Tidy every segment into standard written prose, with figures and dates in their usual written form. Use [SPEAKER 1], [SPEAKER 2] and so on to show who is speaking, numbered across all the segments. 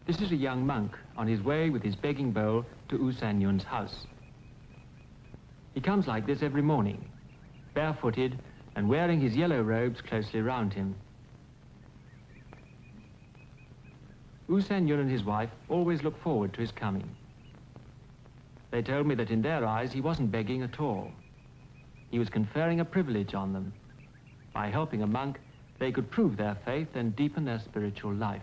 [SPEAKER 1] This is a young monk on his way with his begging bowl to U San Yun's house. He comes like this every morning, barefooted and wearing his yellow robes closely round him. U San Yun and his wife always look forward to his coming. They told me that in their eyes he wasn't begging at all. He was conferring a privilege on them. By helping a monk, they could prove their faith and deepen their spiritual life.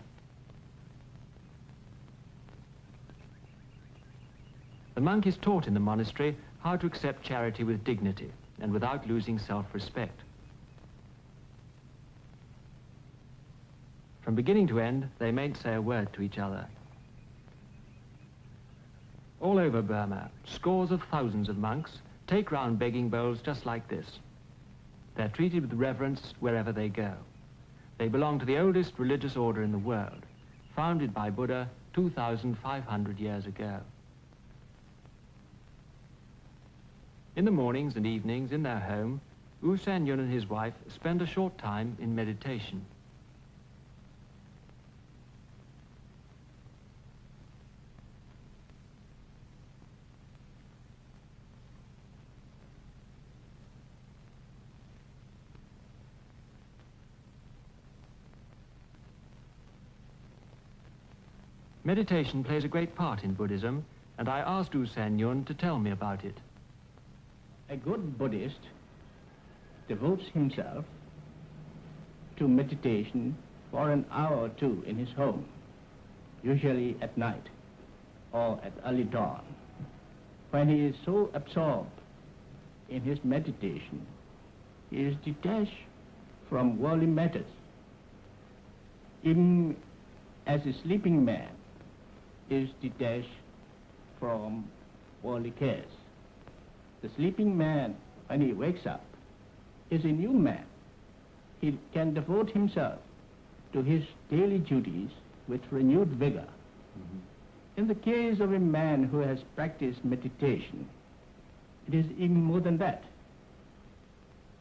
[SPEAKER 1] The monk is taught in the monastery how to accept charity with dignity and without losing self-respect. From beginning to end, they mayn't say a word to each other. All over Burma, scores of thousands of monks take round begging bowls just like this. They're treated with reverence wherever they go. They belong to the oldest religious order in the world, founded by Buddha 2,500 years ago. In the mornings and evenings in their home, U San Yun and his wife spend a short time in meditation. Meditation plays a great part in Buddhism, and I asked U San Yun to tell me about it.
[SPEAKER 2] A good Buddhist devotes himself to meditation for an hour or two in his home, usually at night or at early dawn. When he is so absorbed in his meditation, he is detached from worldly matters. Even as a sleeping man is detached from worldly cares. The sleeping man, when he wakes up, is a new man. He can devote himself to his daily duties with renewed vigor. In the case of a man who has practiced meditation, it is even more than that.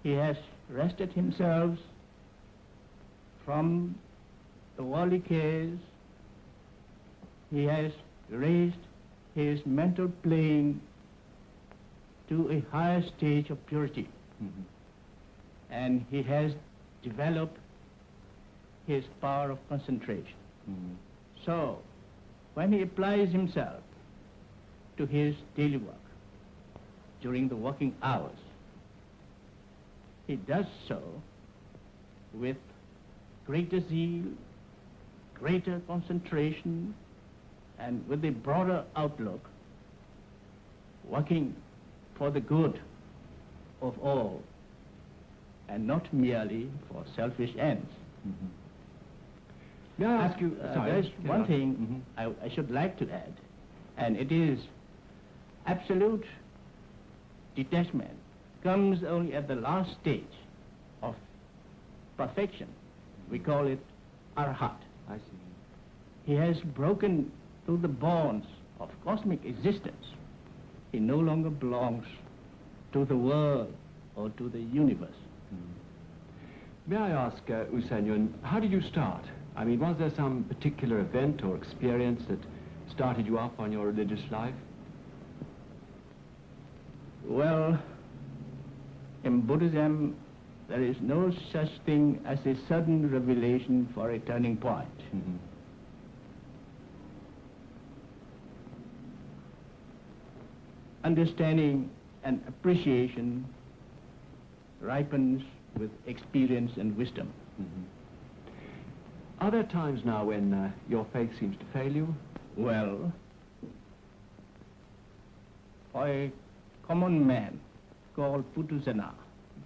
[SPEAKER 2] He has rested himself from the worldly cares. He has raised his mental plane to a higher stage of purity. And he has developed his power of concentration. So, when he applies himself to his daily work during the working hours, he does so with greater zeal, greater concentration, and with a broader outlook, working for the good of all, and not merely for selfish ends.
[SPEAKER 1] May I ask you,
[SPEAKER 2] there's one thing I should like to add, and it is absolute detachment comes only at the last stage of perfection. We call it arhat.
[SPEAKER 1] I see.
[SPEAKER 2] He has broken through the bonds of cosmic existence. He no longer belongs to the world or to the universe.
[SPEAKER 1] May I ask, U San Yun, how did you start? I mean, was there some particular event or experience that started you off on your religious life?
[SPEAKER 2] Well, in Buddhism, there is no such thing as a sudden revelation for a turning point. Understanding and appreciation ripens with experience and wisdom.
[SPEAKER 1] Are there times now when your faith seems to fail you?
[SPEAKER 2] Well, for a common man called Putusana,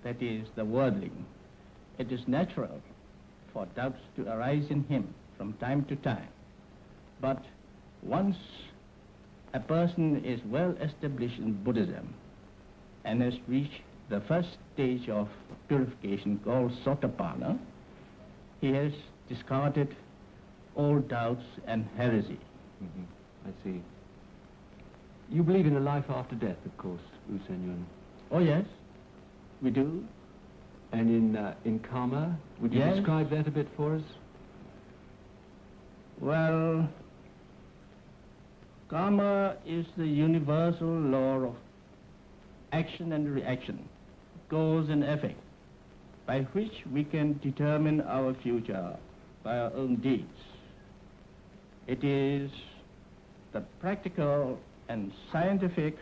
[SPEAKER 2] that is the worldling, it is natural for doubts to arise in him from time to time. But once a person is well established in Buddhism and has reached the first stage of purification called Sotapanna, he has discarded all doubts and heresy.
[SPEAKER 1] I see. You believe in a life after death, of course, U San Yun.
[SPEAKER 2] Oh yes, we do.
[SPEAKER 1] And in karma, would you
[SPEAKER 2] Yes.
[SPEAKER 1] describe that a bit for us?
[SPEAKER 2] Well, Karma is the universal law of action and reaction, cause and effect, by which we can determine our future by our own deeds. It is the practical and scientific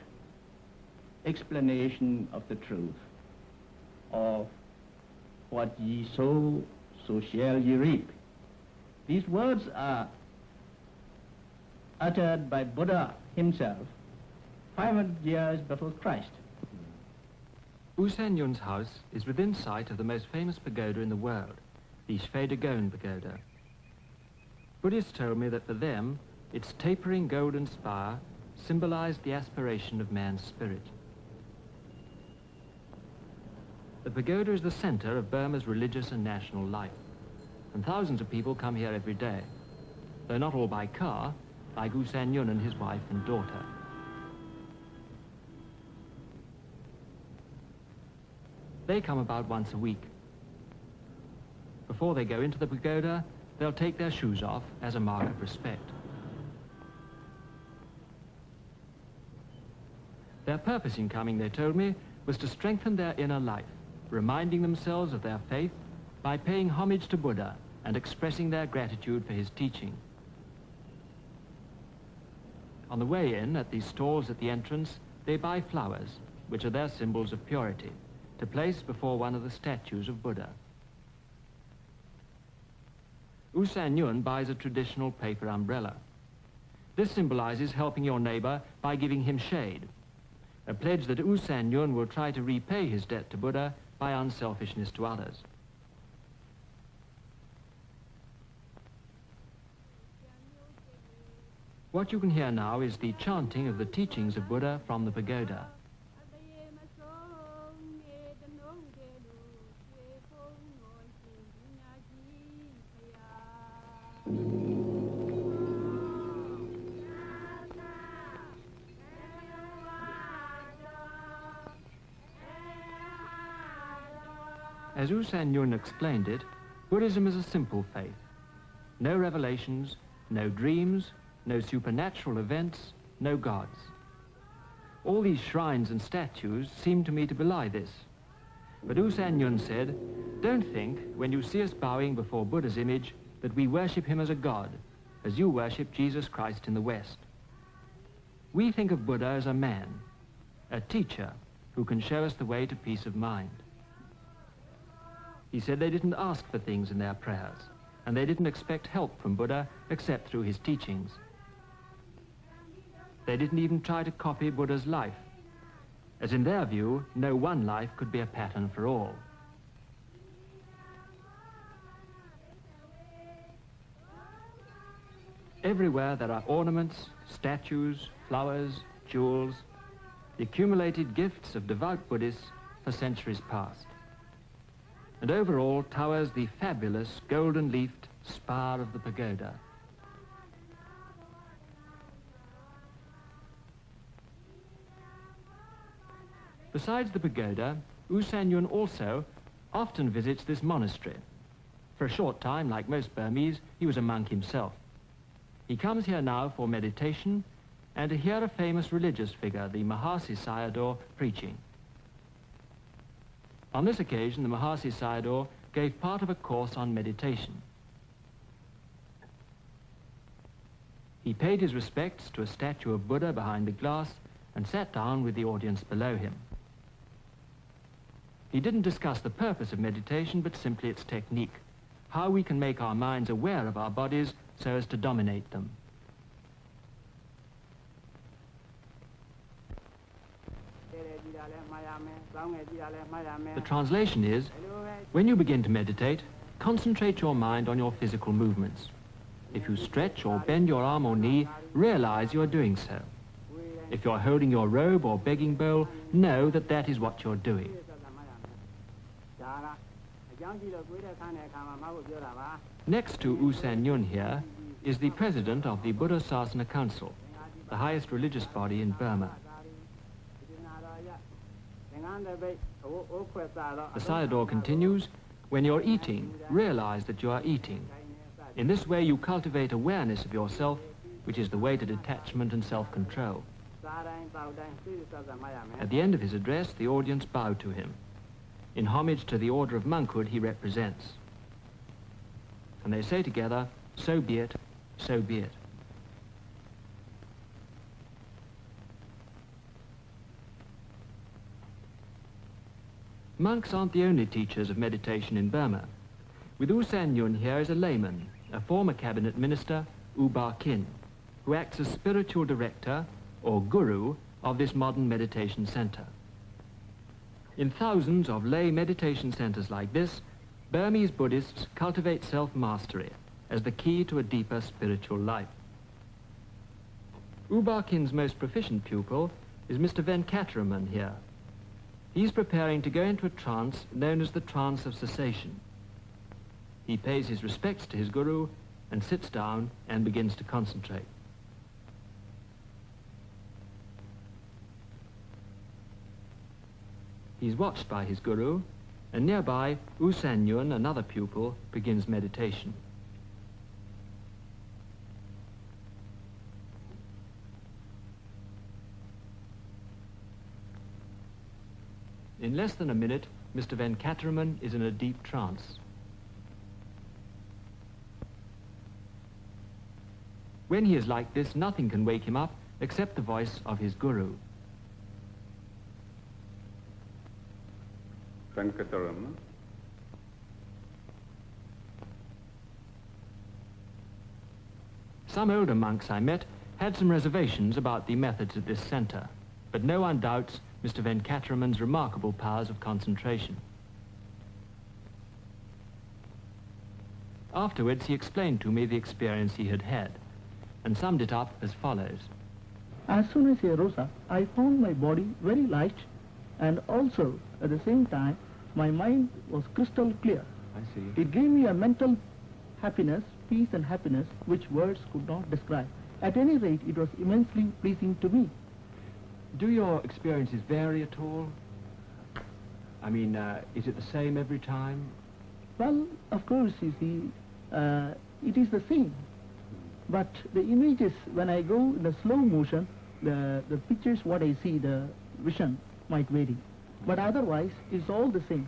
[SPEAKER 2] explanation of the truth of what ye sow, so shall ye reap. These words are uttered by Buddha himself 500 years before Christ.
[SPEAKER 1] U San Yun's house is within sight of the most famous pagoda in the world, the Shwedagon Pagoda. Buddhists told me that for them, its tapering golden spire symbolized the aspiration of man's spirit. The pagoda is the center of Burma's religious and national life, and thousands of people come here every day, though not all by car, like U San Yun and his wife and daughter. They come about once a week. Before they go into the pagoda, they'll take their shoes off as a mark of respect. Their purpose in coming, they told me, was to strengthen their inner life, reminding themselves of their faith by paying homage to Buddha and expressing their gratitude for his teaching. On the way in, at these stalls at the entrance, they buy flowers, which are their symbols of purity, to place before one of the statues of Buddha. U San Yun buys a traditional paper umbrella. This symbolizes helping your neighbor by giving him shade, a pledge that U San Yun will try to repay his debt to Buddha by unselfishness to others. What you can hear now is the chanting of the teachings of Buddha from the pagoda. As U San Yun explained it, Buddhism is a simple faith. No revelations, no dreams, no supernatural events, no gods. All these shrines and statues seem to me to belie this. But U San Yun said, don't think, when you see us bowing before Buddha's image, that we worship him as a god, as you worship Jesus Christ in the West. We think of Buddha as a man, a teacher who can show us the way to peace of mind. He said they didn't ask for things in their prayers, and they didn't expect help from Buddha except through his teachings. They didn't even try to copy Buddha's life, as in their view, no one life could be a pattern for all. Everywhere there are ornaments, statues, flowers, jewels, the accumulated gifts of devout Buddhists for centuries past. And over all towers the fabulous golden-leafed spire of the pagoda. Besides the pagoda, U San Yun also often visits this monastery. For a short time, like most Burmese, he was a monk himself. He comes here now for meditation and to hear a famous religious figure, the Mahasi Sayadaw, preaching. On this occasion, the Mahasi Sayadaw gave part of a course on meditation. He paid his respects to a statue of Buddha behind the glass and sat down with the audience below him. He didn't discuss the purpose of meditation, but simply its technique, how we can make our minds aware of our bodies so as to dominate them. The translation is, when you begin to meditate, concentrate your mind on your physical movements. If you stretch or bend your arm or knee, realize you are doing so. If you're holding your robe or begging bowl, know that that is what you're doing. Next to U San Yun here is the president of the Buddha Sasana Council, the highest religious body in Burma. The Sayadaw continues, when you're eating, realize that you are eating. In this way you cultivate awareness of yourself which is the way to detachment and self-control. At the end of his address, the audience bowed to him, in homage to the order of monkhood he represents. And they say together, "So be it, so be it." Monks aren't the only teachers of meditation in Burma. With U San Yun here is a layman, a former cabinet minister, U Ba Kin, who acts as spiritual director, or guru, of this modern meditation center. In thousands of lay meditation centers like this, Burmese Buddhists cultivate self-mastery as the key to a deeper spiritual life. U Ba Kin's most proficient pupil is Mr. Venkataraman here. He's preparing to go into a trance known as the trance of cessation. He pays his respects to his guru and sits down and begins to concentrate. He's watched by his guru, and nearby, U San Yun, another pupil, begins meditation. In less than a minute, Mr. Venkataraman is in a deep trance. When he is like this, nothing can wake him up except the voice of his guru.
[SPEAKER 3] Venkataraman.
[SPEAKER 1] Some older monks I met had some reservations about the methods of this center, but no one doubts Mr. Venkataraman's remarkable powers of concentration. Afterwards, he explained to me the experience he had had, and summed it up as follows.
[SPEAKER 4] As soon as I rose up, I found my body very light, and also, at the same time, my mind was crystal clear.
[SPEAKER 1] I see.
[SPEAKER 4] It gave me a mental happiness, peace and happiness, which words could not describe. At any rate, it was immensely pleasing to me.
[SPEAKER 1] Do your experiences vary at all? I mean, is it the same every time?
[SPEAKER 4] Well, of course, you see, it is the same. But the images, when I go in the slow motion, the pictures, what I see, the vision might vary. But otherwise, it's all the same.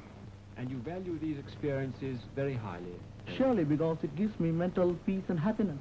[SPEAKER 1] And you value these experiences very highly?
[SPEAKER 4] Surely, because it gives me mental peace and happiness.